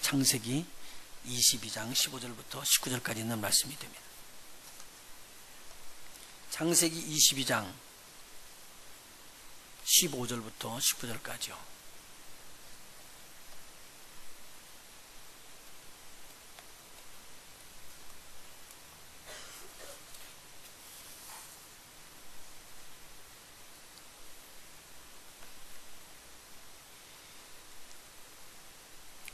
창세기 22장 15절부터 19절까지 있는 말씀이 됩니다. 창세기 22장 15절부터 19절까지요.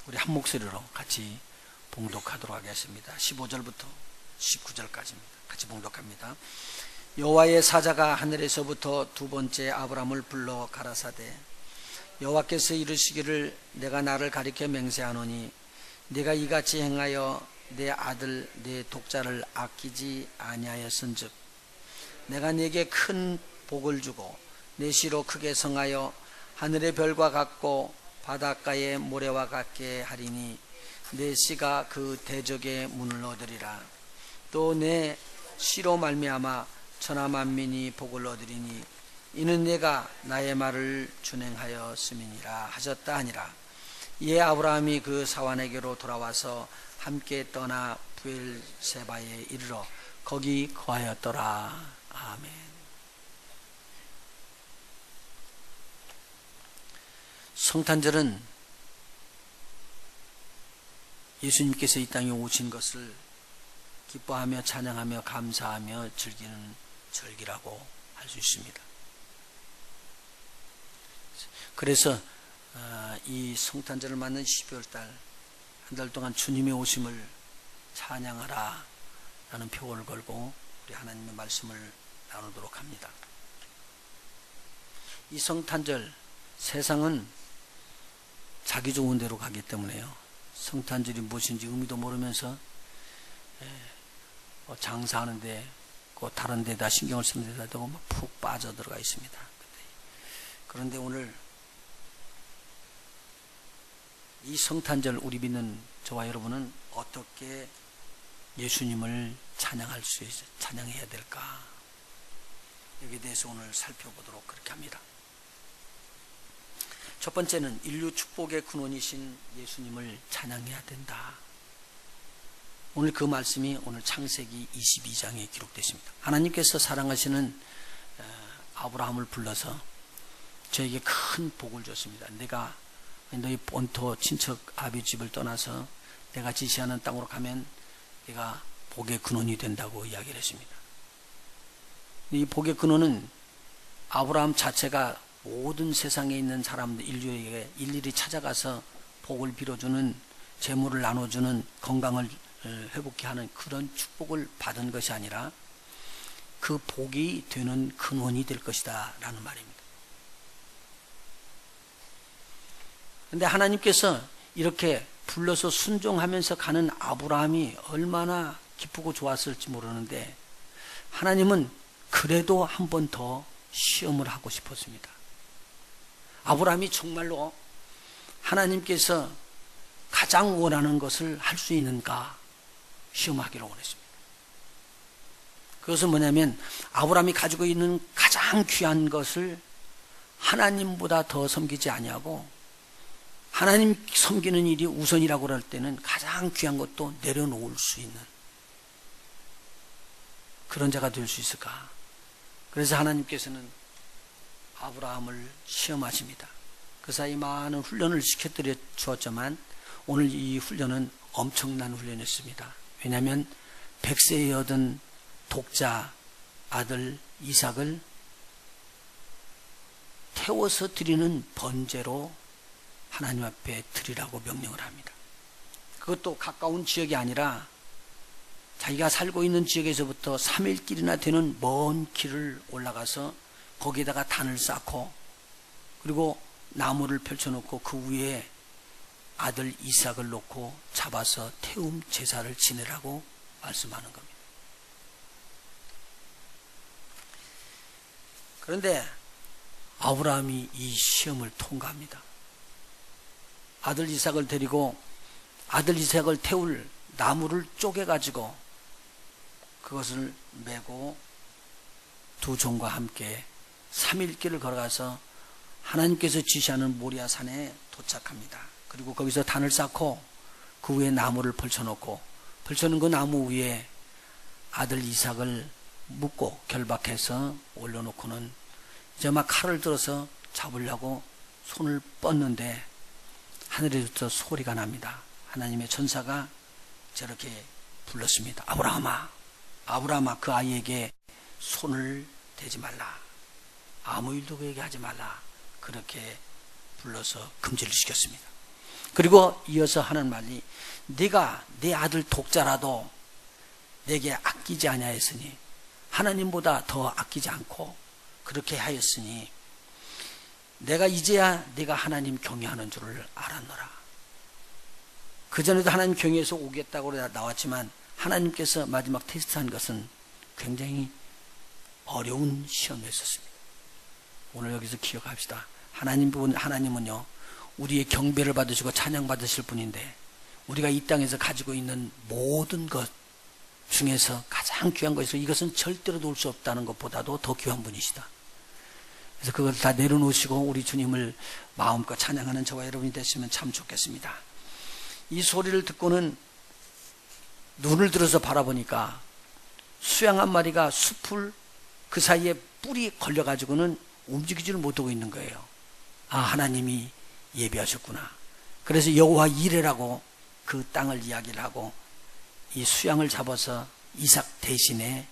우리 한 목소리로 같이 봉독하도록 하겠습니다. 15절부터 19절까지입니다. 같이 봉독합니다. 여호와의 사자가 하늘에서부터 두 번째 아브람을 불러 가라사대 여호와께서 이르시기를 내가 나를 가리켜 맹세하노니 네가 이같이 행하여 내 아들 내 독자를 아끼지 아니하였은즉 내가 네게 큰 복을 주고 내 씨로 크게 성하여 하늘의 별과 같고 바닷가의 모래와 같게 하리니 내 씨가 그 대적의 문을 얻으리라. 또 내 씨로 말미암아 천하 만민이 복을 얻으리니 이는 내가 나의 말을 준행하였음이니라 하셨다 하니라. 이에 아브라함이 그 사환에게로 돌아와서 함께 떠나 브엘세바에 이르러 거기 거하였더라. 아멘. 성탄절은 예수님께서 이 땅에 오신 것을 기뻐하며 찬양하며 감사하며 즐기는 절기라고 할 수 있습니다. 그래서 이 성탄절을 맞는 12월달 한 달 동안 주님의 오심을 찬양하라 라는 표어를 걸고 우리 하나님의 말씀을 나누도록 합니다. 이 성탄절 세상은 자기 좋은 대로 가기 때문에요. 성탄절이 무엇인지 의미도 모르면서 장사하는데 다른 데다 신경을 쓰는 데다 대고 푹 빠져들어가 있습니다. 그런데 오늘 이 성탄절 우리 믿는 저와 여러분은 어떻게 예수님을 찬양해야 될까? 여기에 대해서 오늘 살펴보도록 그렇게 합니다. 첫 번째는 인류 축복의 근원이신 예수님을 찬양해야 된다. 오늘 그 말씀이 오늘 창세기 22장에 기록되십니다. 하나님께서 사랑하시는 아브라함을 불러서 저에게 큰 복을 줬습니다. 내가 너희 본토 친척 아비 집을 떠나서 내가 지시하는 땅으로 가면 내가 복의 근원이 된다고 이야기를 했습니다. 이 복의 근원은 아브라함 자체가 모든 세상에 있는 사람들 인류에게 일일이 찾아가서 복을 빌어주는, 재물을 나눠주는, 건강을 회복케 하는 그런 축복을 받은 것이 아니라 그 복이 되는 근원이 될 것이다 라는 말입니다. 그런데 하나님께서 이렇게 불러서 순종하면서 가는 아브라함이 얼마나 기쁘고 좋았을지 모르는데 하나님은 그래도 한 번 더 시험을 하고 싶었습니다. 아브라함이 정말로 하나님께서 가장 원하는 것을 할 수 있는가 시험하기를 원했습니다. 그것은 뭐냐면 아브라함이 가지고 있는 가장 귀한 것을 하나님보다 더 섬기지 아니하고 하나님 섬기는 일이 우선이라고 할 때는 가장 귀한 것도 내려놓을 수 있는 그런 자가 될 수 있을까? 그래서 하나님께서는 아브라함을 시험하십니다. 그 사이 많은 훈련을 시켜드려 주었지만 오늘 이 훈련은 엄청난 훈련이었습니다. 왜냐하면 100세에 얻은 독자 아들 이삭을 태워서 드리는 번제로 하나님 앞에 드리라고 명령을 합니다. 그것도 가까운 지역이 아니라 자기가 살고 있는 지역에서부터 3일 길이나 되는 먼 길을 올라가서 거기에다가 단을 쌓고 그리고 나무를 펼쳐놓고 그 위에 아들 이삭을 놓고 잡아서 태움 제사를 지내라고 말씀하는 겁니다. 그런데 아브라함이 이 시험을 통과합니다. 아들 이삭을 데리고 아들 이삭을 태울 나무를 쪼개가지고 그것을 메고 두 종과 함께 3일 길을 걸어가서 하나님께서 지시하는 모리아 산에 도착합니다. 그리고 거기서 단을 쌓고 그 위에 나무를 걸쳐놓고 걸쳐놓은 그 나무 위에 아들 이삭을 묶고 결박해서 올려놓고는 이제 막 칼을 들어서 잡으려고 손을 뻗는데 하늘에부터 소리가 납니다. 하나님의 천사가 저렇게 불렀습니다. 아브라함아, 아브라함아, 그 아이에게 손을 대지 말라. 아무 일도 그에게 하지 말라. 그렇게 불러서 금지를 시켰습니다. 그리고 이어서 하는 말이 네가 내 아들 독자라도 내게 아끼지 아니하였으니 하나님보다 더 아끼지 않고 그렇게 하였으니 내가 이제야 네가 하나님 경외하는 줄을 알았노라. 그전에도 하나님 경외해서 오겠다고 나왔지만 하나님께서 마지막 테스트한 것은 굉장히 어려운 시험이었습니다. 오늘 여기서 기억합시다. 하나님은요, 우리의 경배를 받으시고 찬양 받으실 분인데 우리가 이 땅에서 가지고 있는 모든 것 중에서 가장 귀한 것이서 이것은 절대로 놓을 수 없다는 것보다도 더 귀한 분이시다. 그래서 그걸 다 내려놓으시고 우리 주님을 마음껏 찬양하는 저와 여러분이 됐으면 참 좋겠습니다. 이 소리를 듣고는 눈을 들어서 바라보니까 수양 한 마리가 숲을 그 사이에 뿔이 걸려가지고는 움직이지를 못하고 있는 거예요. 아, 하나님이 예비하셨구나. 그래서 여호와 이레라고 그 땅을 이야기를 하고 이 수양을 잡아서 이삭 대신에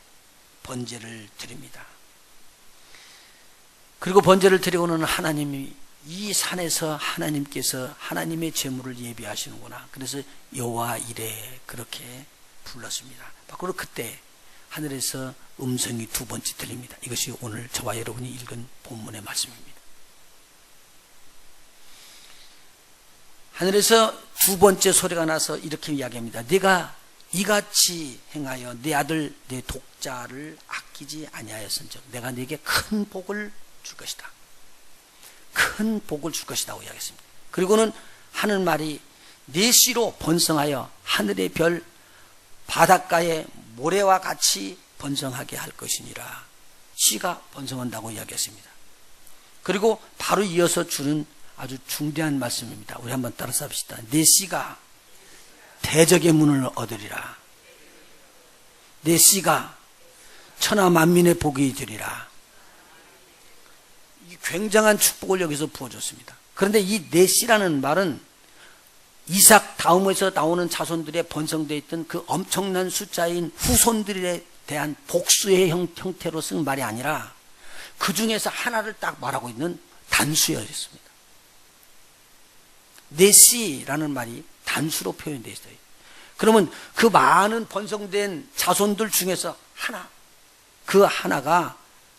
번제를 드립니다. 그리고 번제를 드리고는 하나님이 이 산에서 하나님께서 하나님의 제물을 예비하시는구나. 그래서 여호와 이레 그렇게 불렀습니다. 바로 그때 하늘에서 음성이 두 번째 들립니다. 이것이 오늘 저와 여러분이 읽은 본문의 말씀입니다. 하늘에서 두 번째 소리가 나서 이렇게 이야기합니다. 네가 이같이 행하여 네 아들 네 독자를 아끼지 아니하였은즉 내가 네게 큰 복을 줄 것이다. 큰 복을 줄 것이라고 이야기했습니다. 그리고는 하는 말이 네 씨로 번성하여 하늘의 별 바닷가의 모래와 같이 번성하게 할 것이니라. 씨가 번성한다고 이야기했습니다. 그리고 바로 이어서 주는 아주 중대한 말씀입니다. 우리 한번 따라서 합시다. 네 씨가 대적의 문을 얻으리라. 네 씨가 천하 만민의 복이 되리라. 이 굉장한 축복을 여기서 부어줬습니다. 그런데 이 네 씨라는 말은 이삭 다음에서 나오는 자손들의 번성되어 있던 그 엄청난 숫자인 후손들에 대한 복수의 형태로 쓴 말이 아니라 그 중에서 하나를 딱 말하고 있는 단수였습니다. 네시라는 말이 단수로 표현되어 있어요. 그러면 그 많은 번성된 자손들 중에서 하나, 그 하나가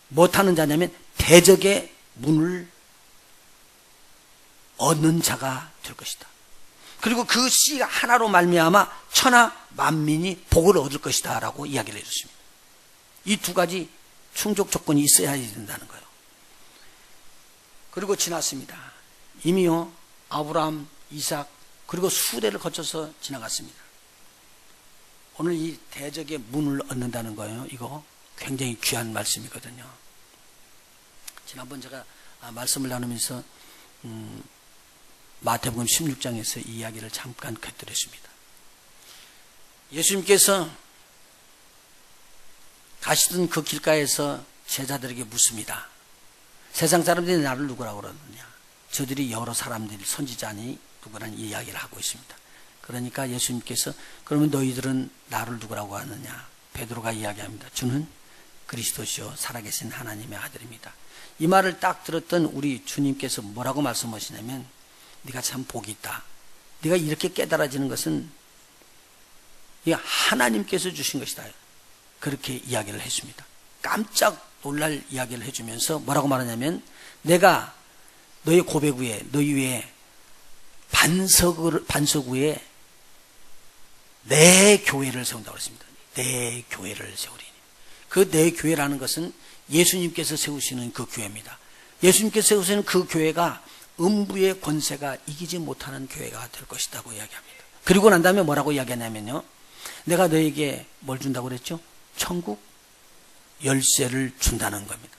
못하는 자냐면 대적의 문을 얻는 자가 될 것이다. 그리고 그 씨 하나로 말미암아 천하 만민이 복을 얻을 것이다 라고 이야기를 해줬습니다. 이 두 가지 충족 조건이 있어야 된다는 거예요. 그리고 지났습니다. 이미요 아브라함, 이삭 그리고 수대를 거쳐서 지나갔습니다. 오늘 이 대적의 문을 얻는다는 거예요. 이거 굉장히 귀한 말씀이거든요. 지난번 제가 말씀을 나누면서 마태복음 16장에서 이 이야기를 잠깐 곁들였습니다. 예수님께서 가시던 그 길가에서 제자들에게 묻습니다. 세상 사람들이 나를 누구라고 그러느냐? 저들이 여러 사람들이 선지자니 누구라는 이야기를 하고 있습니다. 그러니까 예수님께서 그러면 너희들은 나를 누구라고 하느냐? 베드로가 이야기합니다. 주는 그리스도시요 살아계신 하나님의 아들입니다. 이 말을 딱 들었던 우리 주님께서 뭐라고 말씀하시냐면 네가 참 복이 있다. 네가 이렇게 깨달아지는 것은 하나님께서 주신 것이다. 그렇게 이야기를 했습니다. 깜짝 놀랄 이야기를 해주면서 뭐라고 말하냐면 내가 너의 고백 위에 너희 위에 반석 위에 내 교회를 세운다고 했습니다. 내 교회를 세우리니. 그 내 교회라는 것은 예수님께서 세우시는 그 교회입니다. 예수님께서 세우시는 그 교회가 음부의 권세가 이기지 못하는 교회가 될 것이라고 이야기합니다. 그리고 난 다음에 뭐라고 이야기하냐면요. 내가 너에게 뭘 준다고 그랬죠? 천국 열쇠를 준다는 겁니다.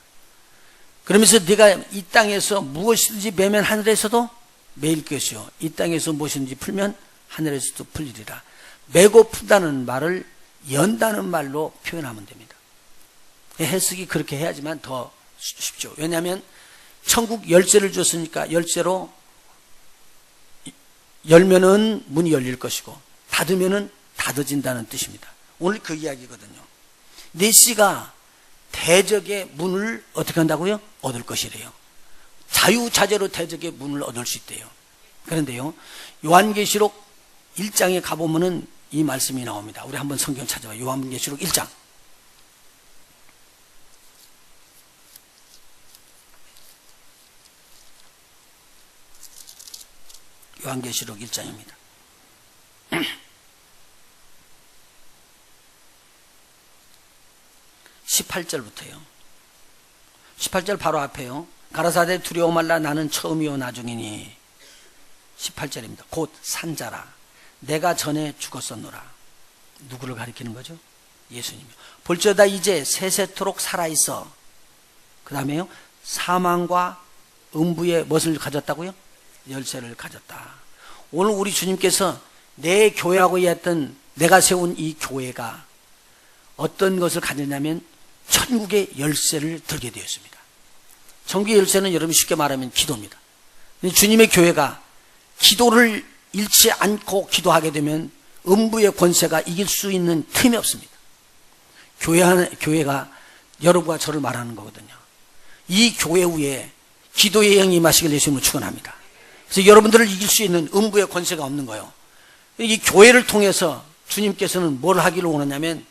그러면서 네가 이 땅에서 무엇이든지 매면 하늘에서도 매일 것이요. 이 땅에서 무엇이든지 풀면 하늘에서도 풀리리라. 메고 푼다는 말을 연다는 말로 표현하면 됩니다. 해석이 그렇게 해야지만 더 쉽죠. 왜냐하면 천국 열쇠를 줬으니까 열쇠로 열면은 문이 열릴 것이고 닫으면은 닫아진다는 뜻입니다. 오늘 그 이야기거든요. 메시가 대적의 문을 어떻게 한다고요? 얻을 것이래요. 자유자재로 대적의 문을 얻을 수 있대요. 그런데요, 요한계시록 1장에 가보면은 이 말씀이 나옵니다. 우리 한번 성경 찾아봐요. 요한계시록 1장. 요한계시록 1장입니다. 18절부터요. 18절 바로 앞에요. 가라사대 두려워 말라 나는 처음이요 나중이니. 18절입니다. 곧 산자라 내가 전에 죽었었노라. 누구를 가리키는 거죠? 예수님이요. 볼지어다 이제 세세토록 살아있어. 그 다음에요, 사망과 음부의 무엇을 가졌다고요? 열쇠를 가졌다. 오늘 우리 주님께서 내 교회라고 했던 내가 세운 이 교회가 어떤 것을 가졌냐면 천국의 열쇠를 들게 되었습니다. 천국의 열쇠는 여러분 쉽게 말하면 기도입니다. 주님의 교회가 기도를 잃지 않고 기도하게 되면 음부의 권세가 이길 수 있는 틈이 없습니다. 교회가 여러분과 저를 말하는 거거든요. 이 교회 위에 기도의 영이 임하시길 예수님으로 축원합니다. 그래서 여러분들을 이길 수 있는 음부의 권세가 없는 거예요. 이 교회를 통해서 주님께서는 뭘 하기를 원하냐면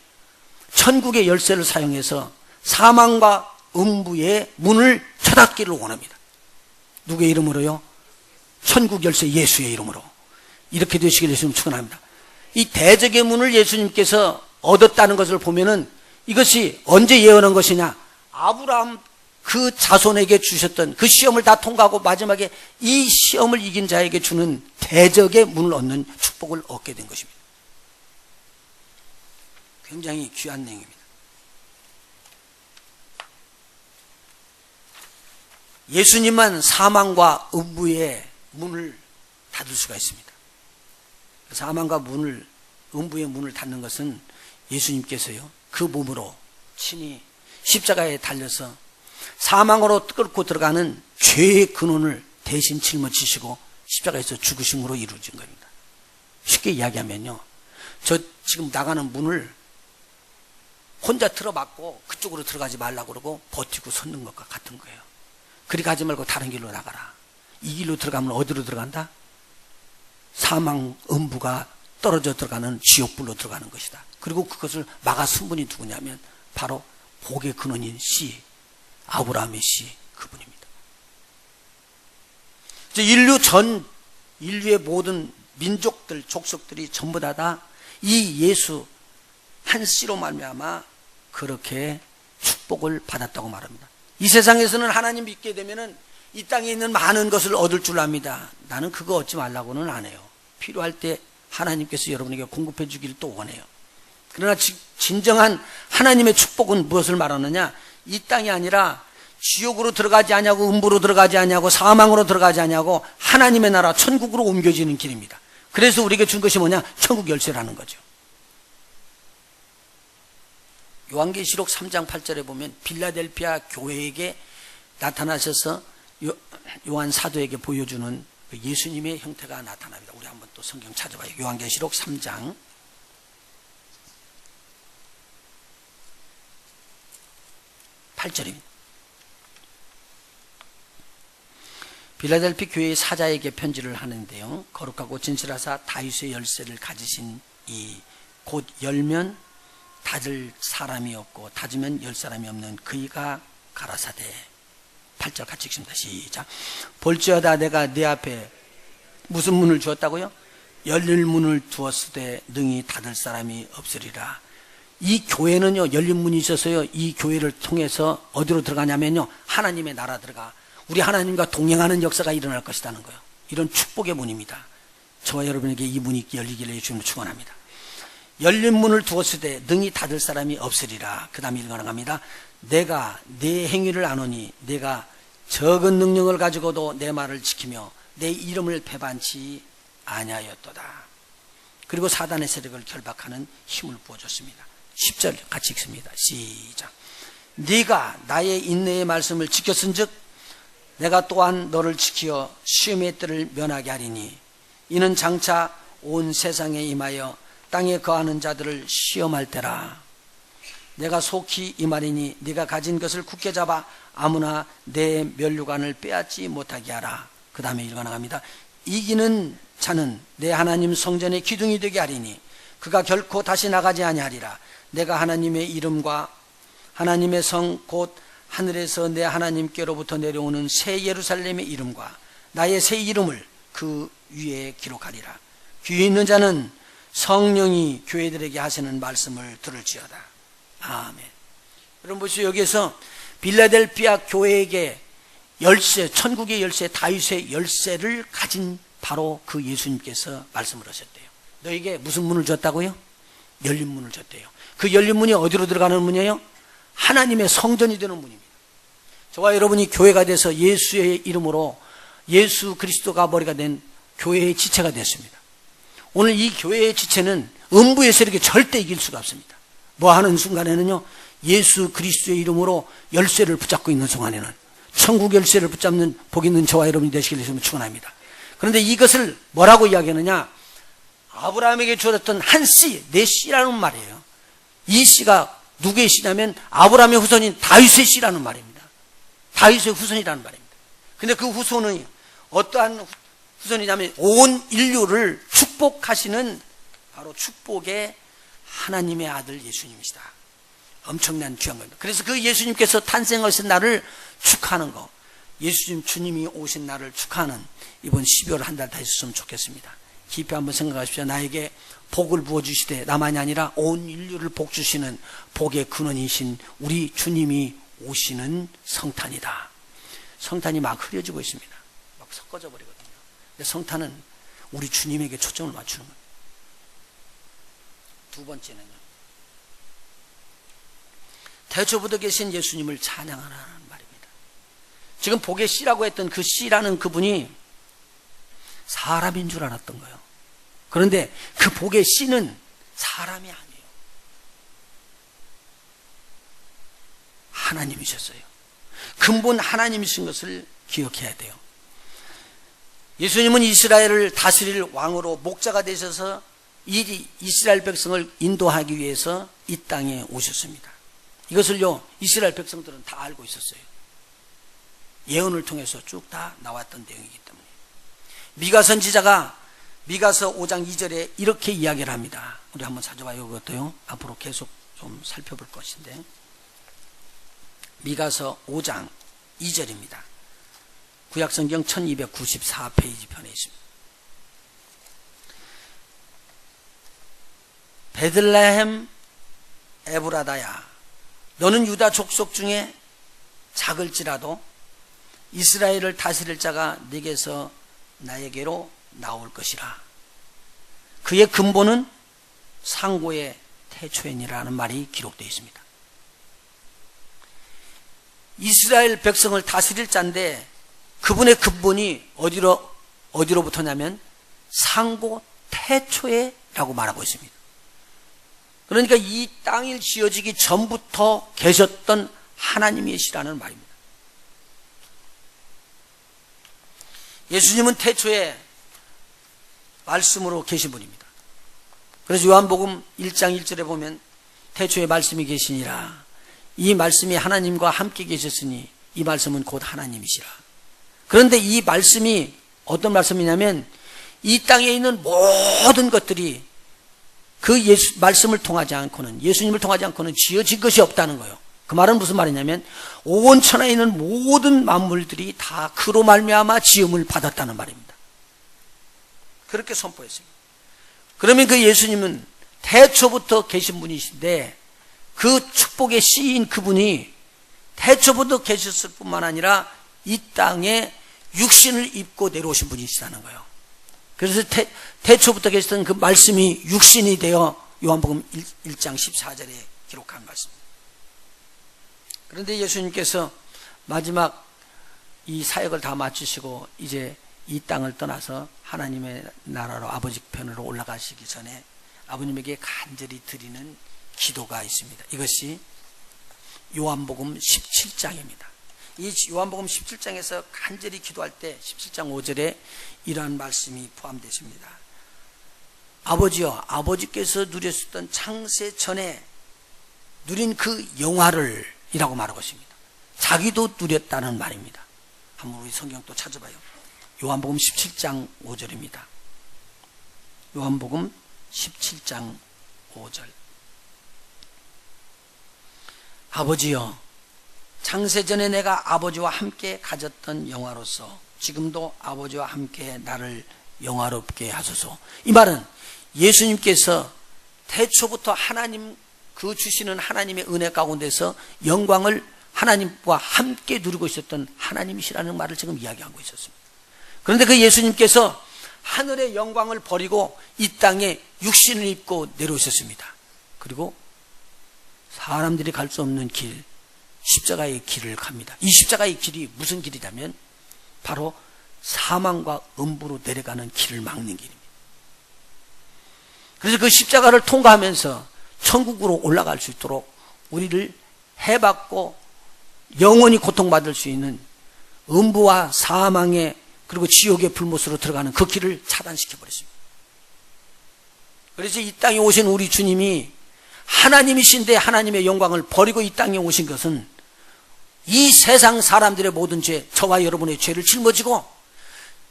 천국의 열쇠를 사용해서 사망과 음부의 문을 쳐닫기를 원합니다. 누구의 이름으로요? 천국 열쇠 예수의 이름으로. 이렇게 되시길 예수님 축원합니다. 이 대적의 문을 예수님께서 얻었다는 것을 보면은 이것이 언제 예언한 것이냐? 아브라함 그 자손에게 주셨던 그 시험을 다 통과하고 마지막에 이 시험을 이긴 자에게 주는 대적의 문을 얻는 축복을 얻게 된 것입니다. 굉장히 귀한 내용입니다. 예수님만 사망과 음부의 문을 닫을 수가 있습니다. 사망과 음부의 문을 닫는 것은 예수님께서요, 그 몸으로 친히 십자가에 달려서 사망으로 끌고 들어가는 죄의 근원을 대신 짊어지시고 십자가에서 죽으심으로 이루어진 겁니다. 쉽게 이야기하면요, 저 지금 나가는 문을 혼자 틀어막고 그쪽으로 들어가지 말라고 그러고 버티고 섰는 것과 같은 거예요. 그리 가지 말고 다른 길로 나가라. 이 길로 들어가면 어디로 들어간다? 사망, 음부가 떨어져 들어가는 지옥불로 들어가는 것이다. 그리고 그것을 막아선 분이 누구냐면 바로 복의 근원인 씨, 아브라함의 씨, 그분입니다. 인류의 모든 민족들, 족속들이 전부 다 이 예수 한 씨로 말미암아 그렇게 축복을 받았다고 말합니다. 이 세상에서는 하나님 믿게 되면은 이 땅에 있는 많은 것을 얻을 줄 압니다. 나는 그거 얻지 말라고는 안 해요. 필요할 때 하나님께서 여러분에게 공급해 주기를 또 원해요. 그러나 진정한 하나님의 축복은 무엇을 말하느냐? 이 땅이 아니라 지옥으로 들어가지 않냐고, 음부로 들어가지 않냐고, 사망으로 들어가지 않냐고, 하나님의 나라 천국으로 옮겨지는 길입니다. 그래서 우리에게 준 것이 뭐냐? 천국 열쇠라는 거죠. 요한계시록 3장 8절에 보면 빌라델피아 교회에게 나타나셔서 요한 사도에게 보여주는 예수님의 형태가 나타납니다. 우리 한번 또 성경 찾아봐요. 요한계시록 3장 8절입니다. 빌라델피 교회의 사자에게 편지를 하는데요, 거룩하고 진실하사 다윗의 열쇠를 가지신 이 곧 열면 닫을 사람이 없고 닫으면 열 사람이 없는 그이가 가라사대. 8절 같이 읽습니다. 시작. 볼지어다 내가 네 앞에 무슨 문을 주었다고요? 열릴 문을 두었을 때 능히 닫을 사람이 없으리라. 이 교회는요, 열린 문이 있어서요, 이 교회를 통해서 어디로 들어가냐면요, 하나님의 나라 들어가 우리 하나님과 동행하는 역사가 일어날 것이라는 거예요. 이런 축복의 문입니다. 저와 여러분에게 이 문이 열리기를 예수님을 축원합니다. 열린 문을 두었을 때 능히 닫을 사람이 없으리라. 그 다음에 읽어나갑니다. 내가 내 행위를 아노니 내가 적은 능력을 가지고도 내 말을 지키며 내 이름을 배반치 아니하였도다. 그리고 사단의 세력을 결박하는 힘을 부어줬습니다. 10절 같이 읽습니다. 시작. 네가 나의 인내의 말씀을 지켰은즉 내가 또한 너를 지키어 시험의 때를 면하게 하리니 이는 장차 온 세상에 임하여 땅에 거하는 자들을 시험할 때라. 내가 속히 임하리니 네가 가진 것을 굳게 잡아 아무나 내 면류관을 빼앗지 못하게 하라. 그 다음에 읽어나갑니다. 이기는 자는 내 하나님 성전의 기둥이 되게 하리니 그가 결코 다시 나가지 아니하리라. 내가 하나님의 이름과 하나님의 성 곧 하늘에서 내 하나님께로부터 내려오는 새 예루살렘의 이름과 나의 새 이름을 그 위에 기록하리라. 귀 있는 자는 성령이 교회들에게 하시는 말씀을 들을지어다. 아멘. 여러분 보시죠. 여기에서 빌라델피아 교회에게 열쇠, 천국의 열쇠, 다윗의 열쇠를 가진 바로 그 예수님께서 말씀을 하셨대요. 너에게 무슨 문을 줬다고요? 열린 문을 줬대요. 그 열린 문이 어디로 들어가는 문이에요? 하나님의 성전이 되는 문입니다. 저와 여러분이 교회가 돼서 예수의 이름으로 예수 그리스도가 머리가 된 교회의 지체가 됐습니다. 오늘 이 교회의 지체는 음부의 세력에 절대 이길 수가 없습니다. 뭐 하는 순간에는요, 예수 그리스도의 이름으로 열쇠를 붙잡고 있는 순간에는 천국 열쇠를 붙잡는 복 있는 저와 여러분이 되시길 위해서 축원합니다. 그런데 이것을 뭐라고 이야기하느냐? 아브라함에게 주어졌던 한 씨, 내 씨라는 말이에요. 이 씨가 누구의 씨냐면 아브라함의 후손인 다윗의 씨라는 말입니다. 다윗의 후손이라는 말입니다. 근데 그 후손은 어떠한 후손이냐면 온 인류를 축복하시는 바로 축복의 하나님의 아들 예수님이시다. 엄청난 귀한 겁니다. 그래서 그 예수님께서 탄생하신 날을 축하하는 거, 예수님 주님이 오신 날을 축하하는 이번 12월 한 달 다 있었으면 좋겠습니다. 깊이 한번 생각하십시오. 나에게 복을 부어주시되 나만이 아니라 온 인류를 복 주시는 복의 근원이신 우리 주님이 오시는 성탄이다. 성탄이 막 흐려지고 있습니다. 막 섞어져 버리거든요. 근데 성탄은 우리 주님에게 초점을 맞추는 겁니다. 두 번째는요, 태초부터 계신 예수님을 찬양하라는 말입니다. 지금 복의 씨라고 했던 그 씨라는 그분이 사람인 줄 알았던 거예요. 그런데 그 복의 씨는 사람이 아니에요. 하나님이셨어요. 근본 하나님이신 것을 기억해야 돼요. 예수님은 이스라엘을 다스릴 왕으로 목자가 되셔서 이 이스라엘 백성을 인도하기 위해서 이 땅에 오셨습니다. 이것을요, 이스라엘 백성들은 다 알고 있었어요. 예언을 통해서 쭉 다 나왔던 내용이기 때문에. 미가 선지자가 미가서 5장 2절에 이렇게 이야기를 합니다. 우리 한번 찾아봐요. 그것도요. 앞으로 계속 좀 살펴볼 것인데. 미가서 5장 2절입니다. 구약성경 1294페이지 편에 있습니다. 베들레헴 에브라다야, 너는 유다 족속 중에 작을지라도 이스라엘을 다스릴 자가 네게서 나에게로 나올 것이라. 그의 근본은 상고의 태초엔이라는 말이 기록되어 있습니다. 이스라엘 백성을 다스릴 자인데 그분의 근본이 어디로부터냐면 상고 태초에라고 말하고 있습니다. 그러니까 이 땅이 지어지기 전부터 계셨던 하나님이시라는 말입니다. 예수님은 태초에 말씀으로 계신 분입니다. 그래서 요한복음 1장 1절에 보면 태초에 말씀이 계시니라. 이 말씀이 하나님과 함께 계셨으니 이 말씀은 곧 하나님이시라. 그런데 이 말씀이 어떤 말씀이냐면 이 땅에 있는 모든 것들이 그 말씀을 통하지 않고는, 예수님을 통하지 않고는 지어진 것이 없다는 거예요. 그 말은 무슨 말이냐면 온 천하에 있는 모든 만물들이 다 그로 말미암아 지음을 받았다는 말입니다. 그렇게 선포했습니다. 그러면 그 예수님은 태초부터 계신 분이신데 그 축복의 씨인 그분이 태초부터 계셨을 뿐만 아니라 이 땅에 육신을 입고 내려오신 분이시라는 거예요. 그래서 태초부터 계셨던 그 말씀이 육신이 되어 요한복음 1장 14절에 기록한 말씀입니다. 그런데 예수님께서 마지막 이 사역을 다 마치시고 이제 이 땅을 떠나서 하나님의 나라로 아버지 편으로 올라가시기 전에 아버님에게 간절히 드리는 기도가 있습니다. 이것이 요한복음 17장입니다. 이 요한복음 17장에서 간절히 기도할 때 17장 5절에 이러한 말씀이 포함되어 있습니다. 아버지여, 아버지께서 누렸었던 창세 전에 누린 그 영화를 이라고 말하고 있습니다. 자기도 누렸다는 말입니다. 한번 우리 성경 또 찾아봐요. 요한복음 17장 5절입니다. 요한복음 17장 5절. 아버지여, 창세전에 내가 아버지와 함께 가졌던 영화로서 지금도 아버지와 함께 나를 영화롭게 하소서. 이 말은 예수님께서 태초부터 하나님 그 주시는 하나님의 은혜 가운데서 영광을 하나님과 함께 누리고 있었던 하나님이시라는 말을 지금 이야기하고 있었습니다. 그런데 그 예수님께서 하늘의 영광을 버리고 이 땅에 육신을 입고 내려오셨습니다. 그리고 사람들이 갈 수 없는 길, 십자가의 길을 갑니다. 이 십자가의 길이 무슨 길이냐면 바로 사망과 음부로 내려가는 길을 막는 길입니다. 그래서 그 십자가를 통과하면서 천국으로 올라갈 수 있도록 우리를 해받고 영원히 고통받을 수 있는 음부와 사망의 그리고 지옥의 불못으로 들어가는 그 길을 차단시켜버렸습니다. 그래서 이 땅에 오신 우리 주님이 하나님이신데 하나님의 영광을 버리고 이 땅에 오신 것은 이 세상 사람들의 모든 죄, 저와 여러분의 죄를 짊어지고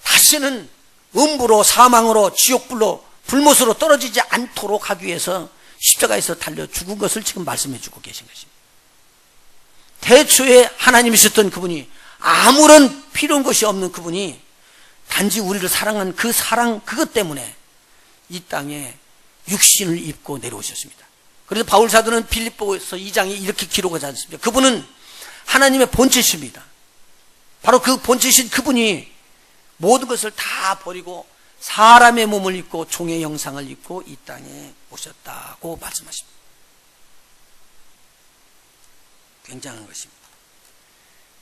다시는 음부로 사망으로 지옥불로 불못으로 떨어지지 않도록 하기 위해서 십자가에서 달려 죽은 것을 지금 말씀해 주고 계신 것입니다. 태초에 하나님이셨던 그분이, 아무런 필요한 것이 없는 그분이 단지 우리를 사랑한 그 사랑 그것 때문에 이 땅에 육신을 입고 내려오셨습니다. 그래서 바울 사도는 빌립보서 2장에 이렇게 기록하지 않습니까? 그분은 하나님의 본체십니다. 바로 그 본체신 그분이 모든 것을 다 버리고 사람의 몸을 입고 종의 형상을 입고 이 땅에 오셨다고 말씀하십니다. 굉장한 것입니다.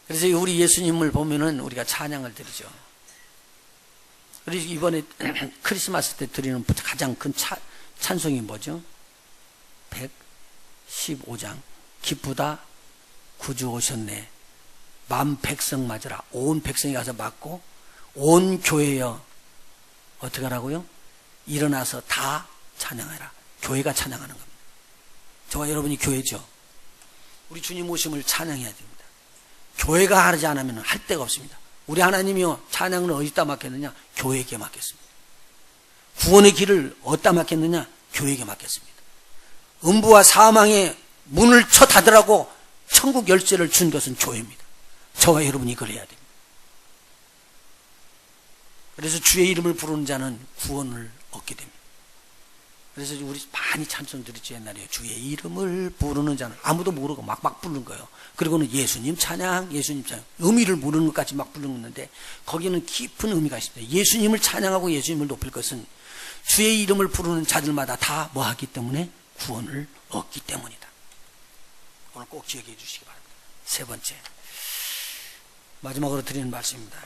그래서 우리 예수님을 보면은 우리가 찬양을 드리죠. 그래서 이번에 크리스마스 때 드리는 가장 큰 찬송이 뭐죠? 115장. 기쁘다 구주 오셨네. 만 백성 맞으라. 온 백성이 가서 맞고 온 교회여 어떻게 하라고요? 일어나서 다 찬양해라. 교회가 찬양하는 겁니다. 저와 여러분이 교회죠. 우리 주님 오심을 찬양해야 됩니다. 교회가 하지 않으면 할 데가 없습니다. 우리 하나님이요, 찬양을 어디다 맡겼느냐? 교회에게 맡겼습니다. 구원의 길을 어디다 맡겼느냐? 교회에게 맡겼습니다. 음부와 사망의 문을 쳐 닫으라고 천국 열쇠를 준 것은 교회입니다. 저와 여러분이 이걸 해야 됩니다. 그래서 주의 이름을 부르는 자는 구원을 얻게 됩니다. 그래서 우리 많이 찬송 드렸죠. 옛날에 주의 이름을 부르는 자는 아무도 모르고 막 부르는 거예요. 그리고는 예수님 찬양, 예수님 찬양, 의미를 모르는 것까지 막 부르는데 거기는 깊은 의미가 있습니다. 예수님을 찬양하고 예수님을 높일 것은 주의 이름을 부르는 자들마다 다 뭐 하기 때문에? 구원을 얻기 때문이다. 오늘 꼭 기억해 주시기 바랍니다. 세 번째, 마지막으로 드리는 말씀입니다.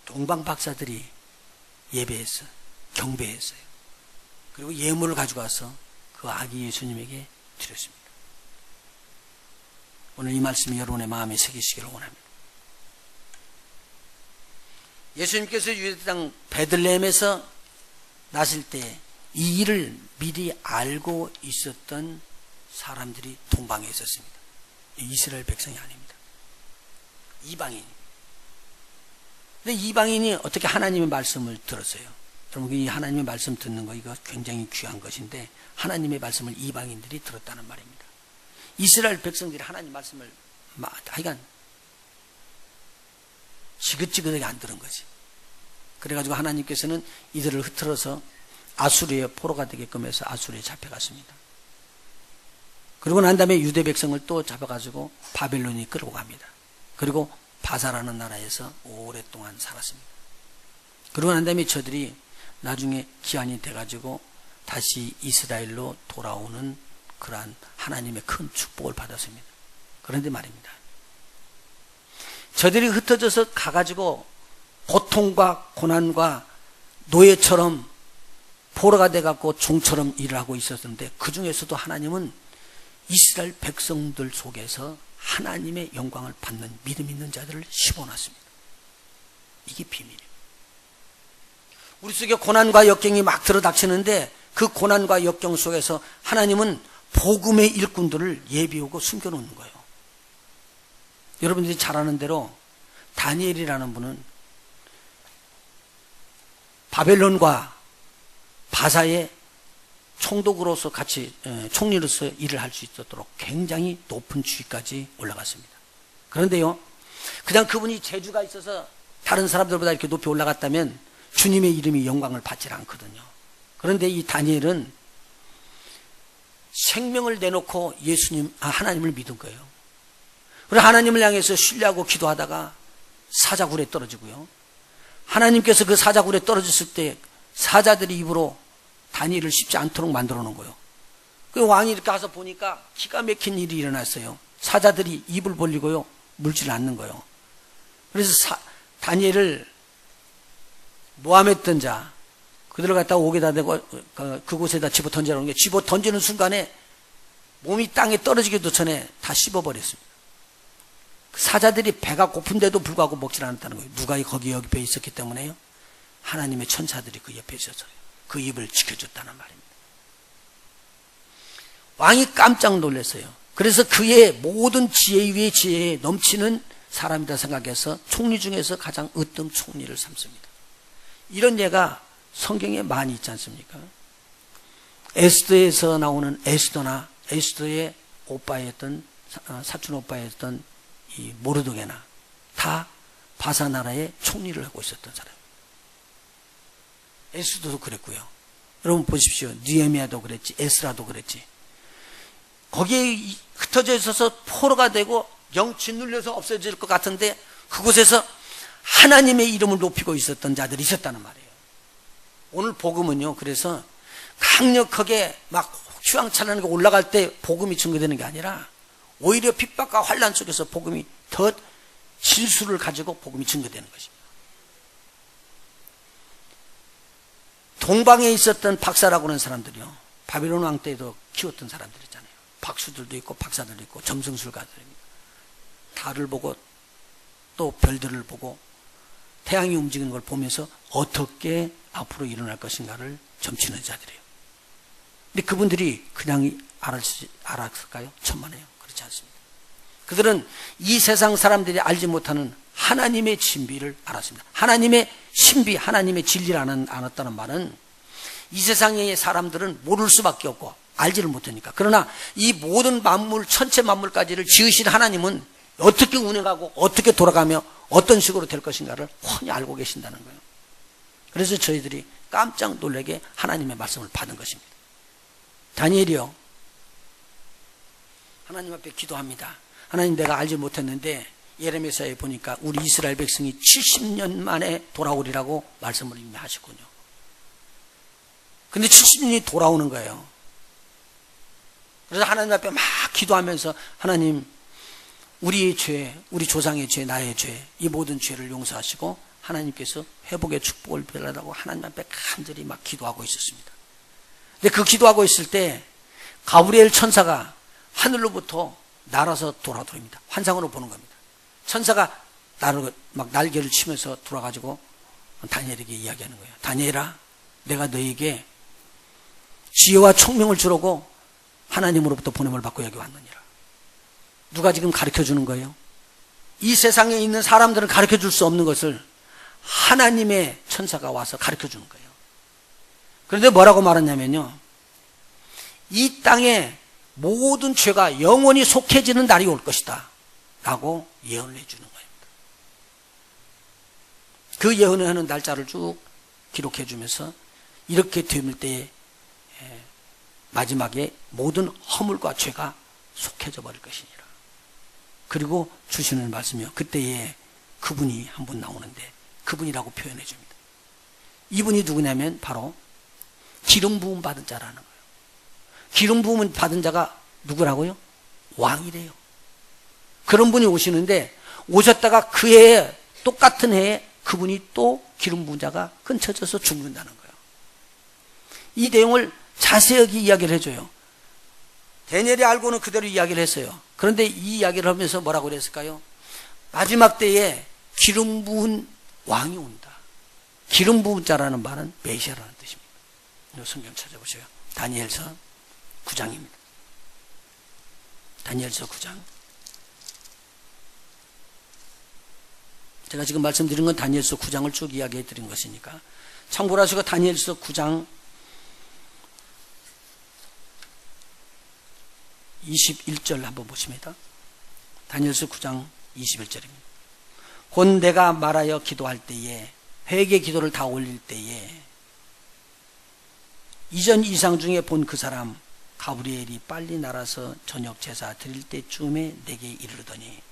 동방 박사들이 예배했어요. 경배했어요. 그리고 예물을 가지고 와서 그 아기 예수님에게 드렸습니다. 오늘 이 말씀이 여러분의 마음에 새기시기를 원합니다. 예수님께서 유대 땅 베들레헴에서 나실 때 이 일을 미리 알고 있었던 사람들이 동방에 있었습니다. 이스라엘 백성이 아닙니다. 이방인입니다. 근데 이방인이 어떻게 하나님의 말씀을 들었어요? 여러분, 이 하나님의 말씀 듣는 거 이거 굉장히 귀한 것인데 하나님의 말씀을 이방인들이 들었다는 말입니다. 이스라엘 백성들이 하나님 말씀을 하여간 지긋지긋하게 안 들은 거지. 그래가지고 하나님께서는 이들을 흩어서 아수르의 포로가 되게끔 해서 아수르에 잡혀갔습니다. 그러고 난 다음에 유대 백성을 또 잡아가지고 바벨론이 끌고 갑니다. 그리고 바사라는 나라에서 오랫동안 살았습니다. 그러고 난 다음에 저들이 나중에 기한이 돼가지고 다시 이스라엘로 돌아오는 그러한 하나님의 큰 축복을 받았습니다. 그런데 말입니다. 저들이 흩어져서 가가지고 고통과 고난과 노예처럼 포로가 돼갖고 종처럼 일을 하고 있었는데, 그 중에서도 하나님은 이스라엘 백성들 속에서 하나님의 영광을 받는 믿음 있는 자들을 심어놨습니다. 이게 비밀이에요. 우리 속에 고난과 역경이 막 들어닥치는데, 그 고난과 역경 속에서 하나님은 복음의 일꾼들을 예비하고 숨겨놓는 거예요. 여러분들이 잘 아는 대로 다니엘이라는 분은 바벨론과 바사의 총독으로서 같이 총리로서 일을 할 수 있도록 굉장히 높은 지위까지 올라갔습니다. 그런데요, 그냥 그분이 재주가 있어서 다른 사람들보다 이렇게 높이 올라갔다면 주님의 이름이 영광을 받지 않거든요. 그런데 이 다니엘은 생명을 내놓고 하나님을 믿은 거예요. 그리고 하나님을 향해서 신뢰하고 기도하다가 사자굴에 떨어지고요. 하나님께서 그 사자굴에 떨어졌을 때 사자들이 입으로 다니엘을 씹지 않도록 만들어 놓은 거예요. 그 왕이 이렇게 가서 보니까 기가 막힌 일이 일어났어요. 사자들이 입을 벌리고요, 물지를 않는 거예요. 그래서 다니엘을 모함했던 자, 그들을 갖다가 옥에다 대고 그곳에다 집어 던져놓은 게, 집어 던지는 순간에 몸이 땅에 떨어지기도 전에 다 씹어버렸습니다. 사자들이 배가 고픈데도 불구하고 먹질 않았다는 거예요. 누가 거기 옆에 있었기 때문에요? 하나님의 천사들이 그 옆에 있어서요. 그 입을 지켜줬다는 말입니다. 왕이 깜짝 놀랐어요. 그래서 그의 모든 지혜 위에 지혜에 넘치는 사람이다 생각해서 총리 중에서 가장 으뜸 총리를 삼습니다. 이런 예가 성경에 많이 있지 않습니까? 에스더에서 나오는 에스더나 에스더의 오빠였던, 사촌 오빠였던 이 모르드게나 다 바사 나라의 총리를 하고 있었던 사람. 에스더도 그랬고요. 여러분 보십시오. 느헤미야도 그랬지, 에스라도 그랬지. 거기에 흩어져 있어서 포로가 되고 영 짓눌려서 없어질 것 같은데, 그곳에서 하나님의 이름을 높이고 있었던 자들이 있었다는 말이에요. 오늘 복음은요, 그래서 강력하게 막 휘황찬란하게 올라갈 때 복음이 증거되는 게 아니라, 오히려 핍박과 환난 속에서 복음이 더 질수를 가지고 복음이 증거되는 것입니다. 동방에 있었던 박사라고 하는 사람들이요, 바빌론 왕 때에도 키웠던 사람들이잖아요. 박수들도 있고 박사들도 있고 점성술가들입니다. 달을 보고 또 별들을 보고 태양이 움직이는 걸 보면서 어떻게 앞으로 일어날 것인가를 점치는 자들이에요. 근데 그분들이 그냥 알았을까요? 천만에요. 그렇지 않습니다. 그들은 이 세상 사람들이 알지 못하는 하나님의 진비를 알았습니다. 하나님의 신비, 하나님의 진리를 알았다는 말은 이 세상의 사람들은 모를 수밖에 없고 알지를 못하니까. 그러나 이 모든 만물, 천체 만물까지를 지으신 하나님은 어떻게 운행하고 어떻게 돌아가며 어떤 식으로 될 것인가를 훤히 알고 계신다는 거예요. 그래서 저희들이 깜짝 놀라게 하나님의 말씀을 받은 것입니다. 다니엘이요, 하나님 앞에 기도합니다. 하나님, 내가 알지 못했는데 예레미야서에 보니까 우리 이스라엘 백성이 70년 만에 돌아오리라고 말씀을 이미 하셨군요. 근데 70년이 돌아오는 거예요. 그래서 하나님 앞에 막 기도하면서, 하나님, 우리의 죄, 우리 조상의 죄, 나의 죄, 이 모든 죄를 용서하시고 하나님께서 회복의 축복을 빌라라고 하나님 앞에 간절히 막 기도하고 있었습니다. 근데 그 기도하고 있을 때 가브리엘 천사가 하늘로부터 날아서 돌아옵니다. 환상으로 보는 겁니다. 천사가 막 날개를 치면서 돌아가지고 다니엘에게 이야기하는 거예요. 다니엘아, 내가 너에게 지혜와 총명을 주려고 하나님으로부터 보냄을 받고 여기 왔느니라. 누가 지금 가르쳐 주는 거예요? 이 세상에 있는 사람들은 가르쳐 줄 수 없는 것을 하나님의 천사가 와서 가르쳐 주는 거예요. 그런데 뭐라고 말했냐면요, 이 땅에 모든 죄가 영원히 속해지는 날이 올 것이다 라고 예언을 해주는 겁니다. 그 예언을 하는 날짜를 쭉 기록해 주면서 이렇게 되물 때에 마지막에 모든 허물과 죄가 속해져 버릴 것이니라. 그리고 주시는 말씀이요, 그때에 그분이 한 분 나오는데 그분이라고 표현해 줍니다. 이분이 누구냐면 바로 기름 부음 받은 자라는 거예요. 기름 부음 받은 자가 누구라고요? 왕이래요. 그런 분이 오시는데, 오셨다가 그 해에, 똑같은 해에 그분이 또 기름 부은 자가 끊쳐져서 죽는다는 거예요. 이 내용을 자세하게 이야기를 해줘요. 다니엘이 알고는 그대로 이야기를 했어요. 그런데 이 이야기를 하면서 뭐라고 그랬을까요? 마지막 때에 기름 부은 왕이 온다. 기름 부은 자라는 말은 메시아라는 뜻입니다. 이 성경 찾아보세요. 다니엘서 9장입니다. 다니엘서 9장. 제가 지금 말씀드린 건 다니엘서 9장을 쭉 이야기해 드린 것이니까 참고로 하시고 다니엘서 9장 21절 한번 보십니다. 다니엘서 9장 21절입니다. 곧 내가 말하여 기도할 때에 회개 기도를 다 올릴 때에 이전 이상 중에 본 그 사람 가브리엘이 빨리 날아서 저녁 제사 드릴 때쯤에 내게 이르더니,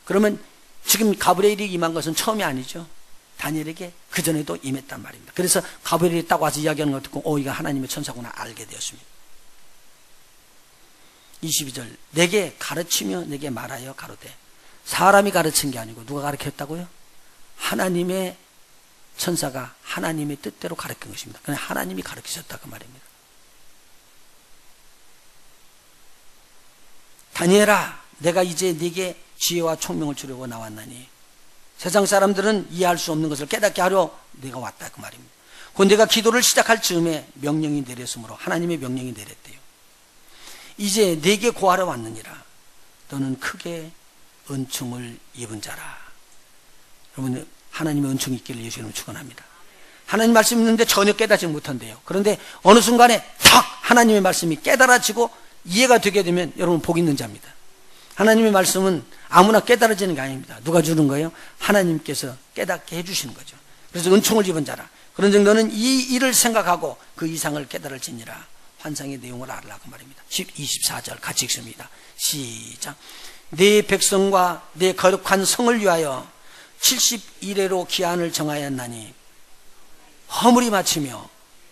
그러면 지금 가브리엘이 임한 것은 처음이 아니죠. 다니엘에게 그전에도 임했단 말입니다. 그래서 가브리엘이 딱 와서 이야기하는 걸 듣고 이거 하나님의 천사구나 알게 되었습니다. 22절 내게 가르치며 내게 말하여 가로되, 사람이 가르친 게 아니고 누가 가르쳤다고요? 하나님의 천사가 하나님의 뜻대로 가르친 것입니다. 그냥 하나님이 가르치셨다 그 말입니다. 다니엘아, 내가 이제 네게 지혜와 총명을 주려고 나왔나니 세상 사람들은 이해할 수 없는 것을 깨닫게 하려 내가 왔다 그 말입니다. 곧 내가 기도를 시작할 즈음에 명령이 내렸으므로 하나님의 명령이 내렸대요. 이제 네게 고하러 왔느니라. 너는 크게 은총을 입은 자라. 여러분, 하나님의 은총이 있기를 예수님은 축원합니다. 하나님 말씀 있는데 전혀 깨닫지 못한대요. 그런데 어느 순간에 탁 하나님의 말씀이 깨달아지고 이해가 되게 되면 여러분 복 있는 자입니다. 하나님의 말씀은 아무나 깨달아지는 게 아닙니다. 누가 주는 거예요? 하나님께서 깨닫게 해주시는 거죠. 그래서 은총을 입은 자라. 그런즉 너는 이 일을 생각하고 그 이상을 깨달을지니라. 환상의 내용을 알라 그 말입니다. 24절 같이 읽습니다. 시작. 네 백성과 네 거룩한 성을 위하여 70일에로 기한을 정하였나니 허물이 마치며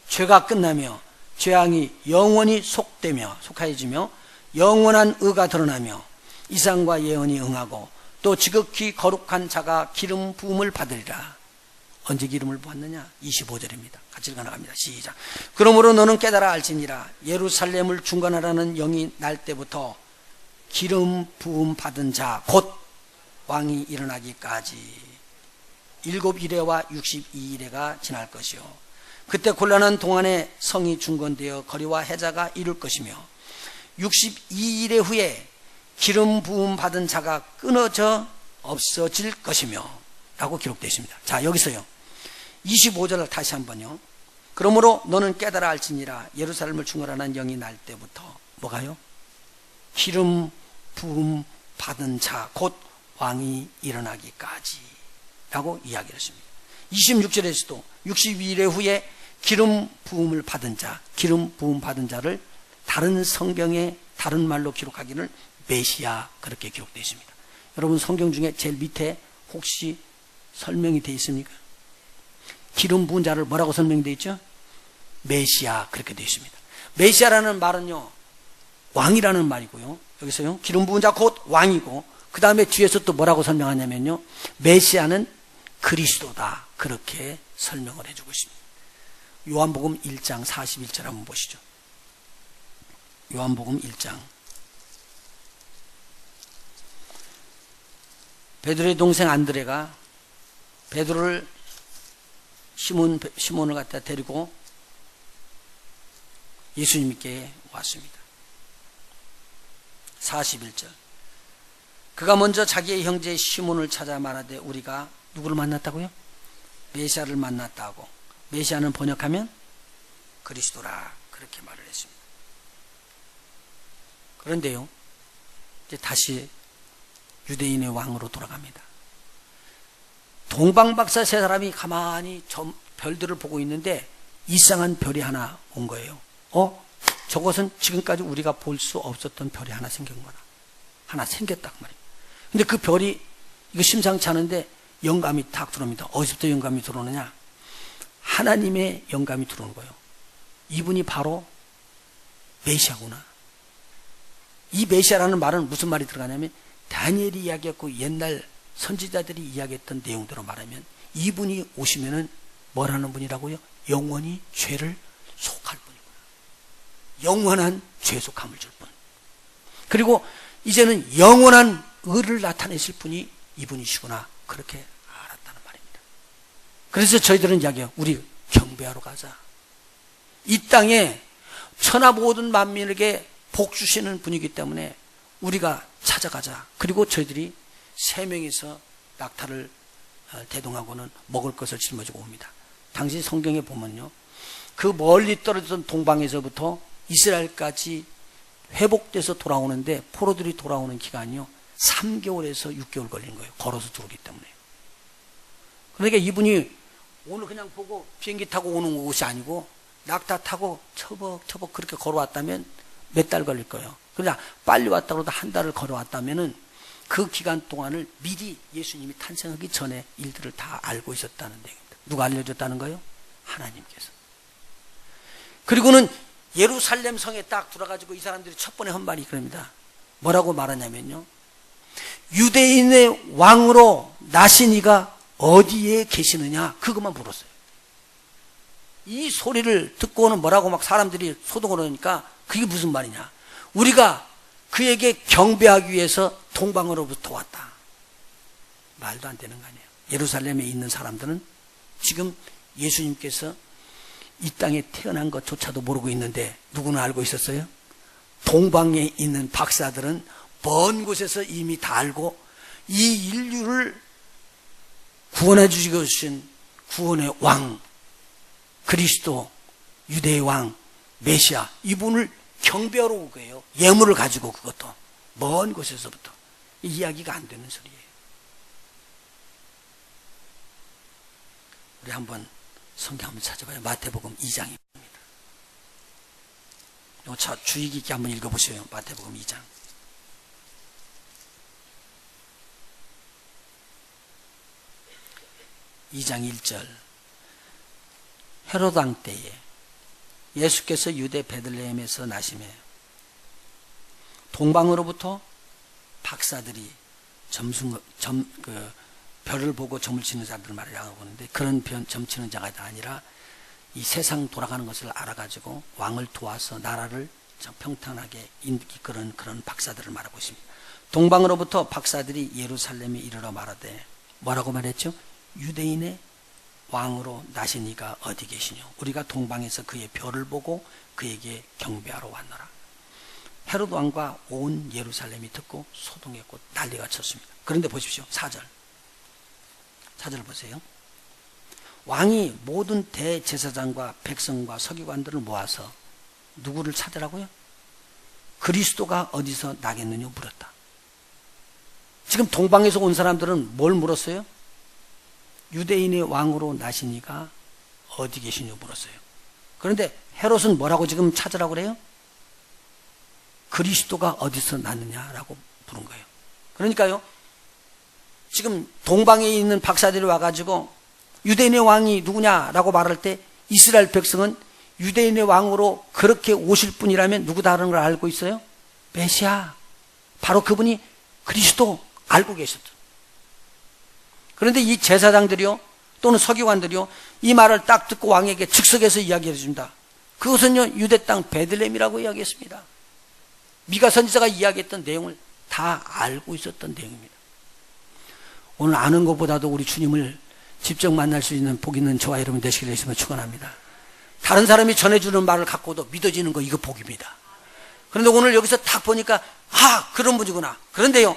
죄가 끝나며 죄악이 영원히 속하여지며 영원한 의가 드러나며 이상과 예언이 응하고 또 지극히 거룩한 자가 기름 부음을 받으리라. 언제 기름을 부었느냐? 25절입니다. 같이 읽어나갑니다. 시작. 그러므로 너는 깨달아 알지니라. 예루살렘을 중건하라는 영이 날 때부터 기름 부음 받은 자 곧 왕이 일어나기까지 7일에와 62일에가 지날 것이요. 그때 곤란한 동안에 성이 중건되어 거리와 해자가 이룰 것이며 62일의 후에 기름 부음 받은 자가 끊어져 없어질 것이며 라고 기록되어 있습니다. 자, 여기서요 25절을 다시 한번요. 그러므로 너는 깨달아 알지니라. 예루살렘을 중건하는 영이 날 때부터 뭐가요? 기름 부음 받은 자 곧 왕이 일어나기까지 라고 이야기를 했습니다. 26절에서도 62일 후에 기름 부음을 받은 자, 기름 부음 받은 자를 다른 성경에 다른 말로 기록하기를 메시아 그렇게 기록되어 있습니다. 여러분 성경 중에 제일 밑에 혹시 설명이 되어 있습니까? 기름 부은 자를 뭐라고 설명되어 있죠? 메시아 그렇게 되어 있습니다. 메시아라는 말은요 왕이라는 말이고요. 여기서요 기름 부은 자 곧 왕이고 그 다음에 뒤에서 또 뭐라고 설명하냐면요 메시아는 그리스도다 그렇게 설명을 해주고 있습니다. 요한복음 1장 41절 한번 보시죠. 요한복음 1장. 베드로의 동생 안드레가 베드로를 시몬을 갖다 데리고 예수님께 왔습니다. 41절. 그가 먼저 자기의 형제 시몬을 찾아 말하되 우리가 누구를 만났다고요? 메시아를 만났다고. 메시아는 번역하면 그리스도라 그렇게 말을 했습니다. 그런데요 이제 다시 유대인의 왕으로 돌아갑니다. 동방박사 세 사람이 가만히 별들을 보고 있는데 이상한 별이 하나 온 거예요. 저것은 지금까지 우리가 볼 수 없었던 별이 하나 생긴 거다. 하나 생겼다 그 말이에요. 근데 그 별이 이거 심상치 않은데 영감이 탁 들어옵니다. 어디서부터 영감이 들어오느냐? 하나님의 영감이 들어오는 거예요. 이분이 바로 메시아구나. 이 메시아라는 말은 무슨 말이 들어가냐면 다니엘이 이야기했고 옛날 선지자들이 이야기했던 내용대로 말하면 이분이 오시면은 뭘 하는 분이라고요? 영원히 죄를 속할 분이구나. 영원한 죄속함을 줄 분. 그리고 이제는 영원한 의를 나타내실 분이 이분이시구나. 그렇게 알았다는 말입니다. 그래서 저희들은 이야기해요. 우리 경배하러 가자. 이 땅에 천하 모든 만민에게 복 주시는 분이기 때문에 우리가 찾아가자. 그리고 저희들이 3명이서 낙타를 대동하고는 먹을 것을 짊어지고 옵니다. 당시 성경에 보면요, 그 멀리 떨어졌던 동방에서부터 이스라엘까지 회복돼서 돌아오는데 포로들이 돌아오는 기간이요 3개월에서 6개월 걸린 거예요. 걸어서 들어오기 때문에. 그러니까 이분이 오늘 그냥 보고 비행기 타고 오는 것이 아니고 낙타 타고 처벅처벅 그렇게 걸어왔다면 몇 달 걸릴 거예요. 그러나 빨리 왔다고 해도 한 달을 걸어왔다면은 그 기간 동안을 미리 예수님이 탄생하기 전에 일들을 다 알고 있었다는 얘기입니다. 누가 알려줬다는 거예요? 하나님께서. 그리고는 예루살렘 성에 딱 들어가지고 이 사람들이 첫 번에 한 말이 그럽니다. 뭐라고 말하냐면요, 유대인의 왕으로 나신 이가 어디에 계시느냐, 그것만 물었어요. 이 소리를 듣고는 뭐라고 막 사람들이 소동을 하니까 그게 무슨 말이냐, 우리가 그에게 경배하기 위해서 동방으로부터 왔다. 말도 안 되는 거 아니에요. 예루살렘에 있는 사람들은 지금 예수님께서 이 땅에 태어난 것조차도 모르고 있는데 누구는 알고 있었어요? 동방에 있는 박사들은 먼 곳에서 이미 다 알고 이 인류를 구원해 주신 구원의 왕 그리스도, 유대의 왕 메시아, 이분을 경배하러 온 거예요. 예물을 가지고. 그것도 먼 곳에서부터. 이야기가 안 되는 소리예요. 우리 한번 성경 한번 찾아봐요. 마태복음 2장입니다. 주의 깊게 한번 읽어보세요. 마태복음 2장. (2장 1절) 헤로드 왕 때에 예수께서 유대 베들레헴에서 나심에 동방으로부터 박사들이 별을 보고 점을 치는 자들 말이라고 하는데, 그런 점 치는 자가 아니라 이 세상 돌아가는 것을 알아가지고 왕을 도와서 나라를 평탄하게 이끄는 그런 박사들을 말하고 있습니다. 동방으로부터 박사들이 예루살렘에 이르러 말하되 뭐라고 말했죠? 유대인의 왕으로 나신 이가 어디 계시뇨? 우리가 동방에서 그의 별을 보고 그에게 경배하러 왔노라. 헤롯 왕과 온 예루살렘이 듣고 소동했고 난리가 쳤습니다. 그런데 보십시오. 4절 보세요. 왕이 모든 대제사장과 백성과 서기관들을 모아서 누구를 찾으라고요? 그리스도가 어디서 나겠느냐 물었다. 지금 동방에서 온 사람들은 뭘 물었어요? 유대인의 왕으로 나신 이가 어디 계시냐 물었어요. 그런데 헤롯은 뭐라고 지금 찾으라고 그래요? 그리스도가 어디서 났느냐라고 부른 거예요. 그러니까요, 지금 동방에 있는 박사들이 와가지고 유대인의 왕이 누구냐라고 말할 때 이스라엘 백성은 유대인의 왕으로 그렇게 오실 분이라면 누구 다른 걸 알고 있어요? 메시아, 바로 그분이 그리스도 알고 계셨죠. 그런데 이 제사장들이요 또는 서기관들이요 이 말을 딱 듣고 왕에게 즉석에서 이야기해 줍니다. 그것은요 유대 땅 베들레헴이라고 이야기했습니다. 미가 선지자가 이야기했던 내용을 다 알고 있었던 내용입니다. 오늘 아는 것보다도 우리 주님을 직접 만날 수 있는 복 있는 저와 여러분 되시기를 예수님을 축원합니다. 다른 사람이 전해주는 말을 갖고도 믿어지는 거, 이거 복입니다. 그런데 오늘 여기서 딱 보니까 그런 분이구나. 그런데요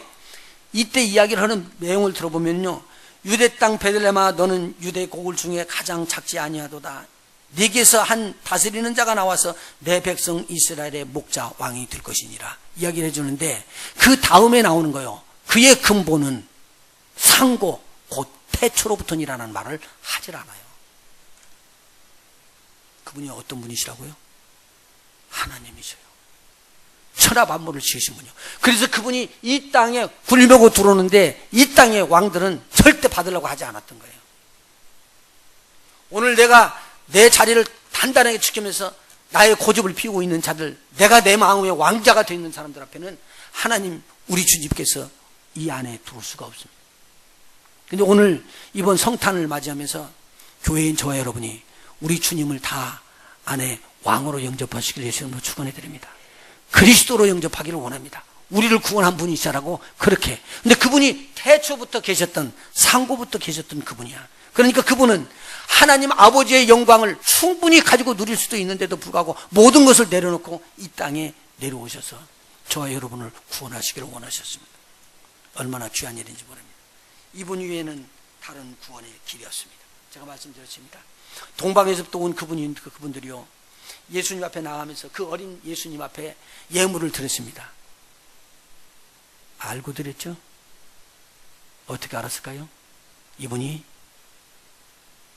이때 이야기를 하는 내용을 들어보면요, 유대 땅 베들레헴아 너는 유대 고을 중에 가장 작지 아니하도다. 네게서 한 다스리는 자가 나와서 내 백성 이스라엘의 목자 왕이 될 것이니라 이야기를 해주는데, 그 다음에 나오는 거예요. 그의 근본은 상고 곧 태초로부터니라는 말을 하질 않아요. 그분이 어떤 분이시라고요? 하나님이셔요. 천하 만물을 지으신 분이요. 그래서 그분이 이 땅에 굴려고 들어오는데 이 땅의 왕들은 절대 받으려고 하지 않았던 거예요. 오늘 내가 내 자리를 단단하게 지키면서 나의 고집을 피우고 있는 자들, 내가 내 마음의 왕자가 되어 있는 사람들 앞에는 하나님 우리 주님께서 이 안에 들어올 수가 없습니다. 근데 오늘 이번 성탄을 맞이하면서 교회인 저와 여러분이 우리 주님을 다 안에 왕으로 영접하시길 예수님으로 축원해 드립니다. 그리스도로 영접하기를 원합니다. 우리를 구원한 분이 있어라고 그렇게. 근데 그분이 태초부터 계셨던, 상고부터 계셨던 그분이야. 그러니까 그분은 하나님 아버지의 영광을 충분히 가지고 누릴 수도 있는데도 불구하고 모든 것을 내려놓고 이 땅에 내려오셔서 저와 여러분을 구원하시기를 원하셨습니다. 얼마나 귀한 일인지 모릅니다. 이분 위에는 다른 구원의 길이 없습니다. 제가 말씀드렸습니다. 동방에서부터 온 그분들이요, 예수님 앞에 나가면서 그 어린 예수님 앞에 예물을 드렸습니다. 알고 드렸죠? 어떻게 알았을까요? 이분이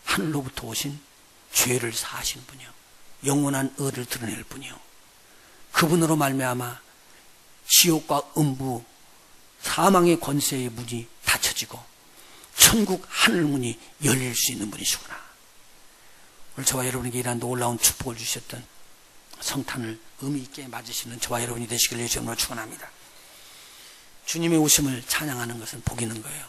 하늘로부터 오신 죄를 사하신 분이요, 영원한 의를 드러낼 분이요, 그분으로 말미암아 지옥과 음부 사망의 권세의 문이 닫혀지고 천국 하늘문이 열릴 수 있는 분이시구나. 오늘 저와 여러분에게 이러한 놀라운 축복을 주셨던 성탄을 의미 있게 맞으시는 저와 여러분이 되시길 예수님으로 축원합니다. 주님의 오심을 찬양하는 것은 복 있는 거예요.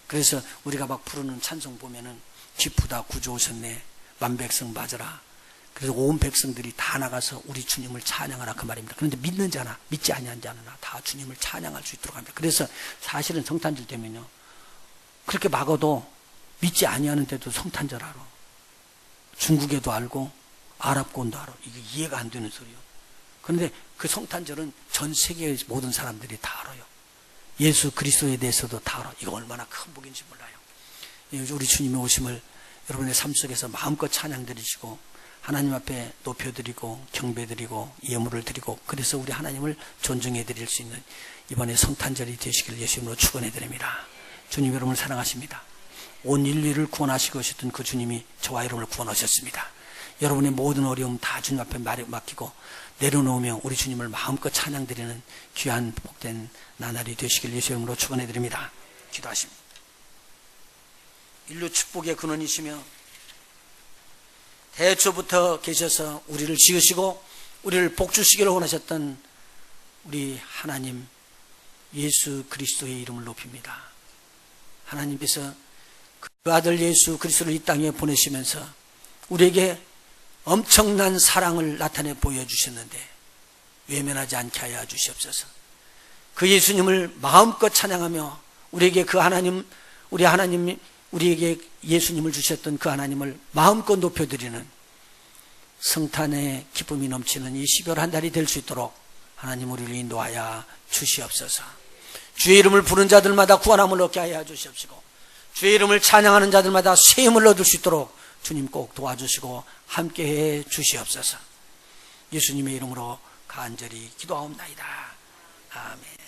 그래서 우리가 막 부르는 찬송 보면은 기쁘다 구주 오셨네, 만백성 맞으라. 그래서 온 백성들이 다 나가서 우리 주님을 찬양하라 그 말입니다. 그런데 믿는 자나 믿지 아니한 자나 다 주님을 찬양할 수 있도록 합니다. 그래서 사실은 성탄절 되면요, 그렇게 막아도 믿지 아니하는데도 성탄절 알아. 중국에도 알고 아랍권도 알아. 이게 이해가 안 되는 소리요. 그런데 그 성탄절은 전 세계의 모든 사람들이 다 알아요. 예수 그리스도에 대해서도 다 알아. 이거 얼마나 큰 복인지 몰라요. 우리 주님의 오심을 여러분의 삶 속에서 마음껏 찬양드리시고 하나님 앞에 높여드리고 경배드리고 예물을 드리고, 그래서 우리 하나님을 존중해 드릴 수 있는 이번에 성탄절이 되시길 예수님으로 축원해 드립니다. 주님 여러분을 사랑하십니다. 온 인류를 구원하시고 오셨던 그 주님이 저와 여러분을 구원하셨습니다. 여러분의 모든 어려움 다 주님 앞에 맡기고 내려놓으며 우리 주님을 마음껏 찬양드리는 귀한 복된 나날이 되시길 예수 이름으로 축원해 드립니다. 기도하십니다. 인류 축복의 근원이시며 대초부터 계셔서 우리를 지으시고 우리를 복주시기를 원하셨던 우리 하나님 예수 그리스도의 이름을 높입니다. 하나님께서 그 아들 예수 그리스도를 이 땅에 보내시면서 우리에게 엄청난 사랑을 나타내 보여주셨는데 외면하지 않게 하여 주시옵소서. 그 예수님을 마음껏 찬양하며 우리에게 그 하나님, 우리 하나님이 우리에게 예수님을 주셨던 그 하나님을 마음껏 높여드리는 성탄의 기쁨이 넘치는 이 12월 한 달이 될 수 있도록 하나님 우리를 인도하여 주시옵소서. 주의 이름을 부른 자들마다 구원함을 얻게 하여 주시옵시고 주의 이름을 찬양하는 자들마다 쇠임을 얻을 수 있도록 주님 꼭 도와주시고 함께해 주시옵소서. 예수님의 이름으로 간절히 기도하옵나이다. 아멘.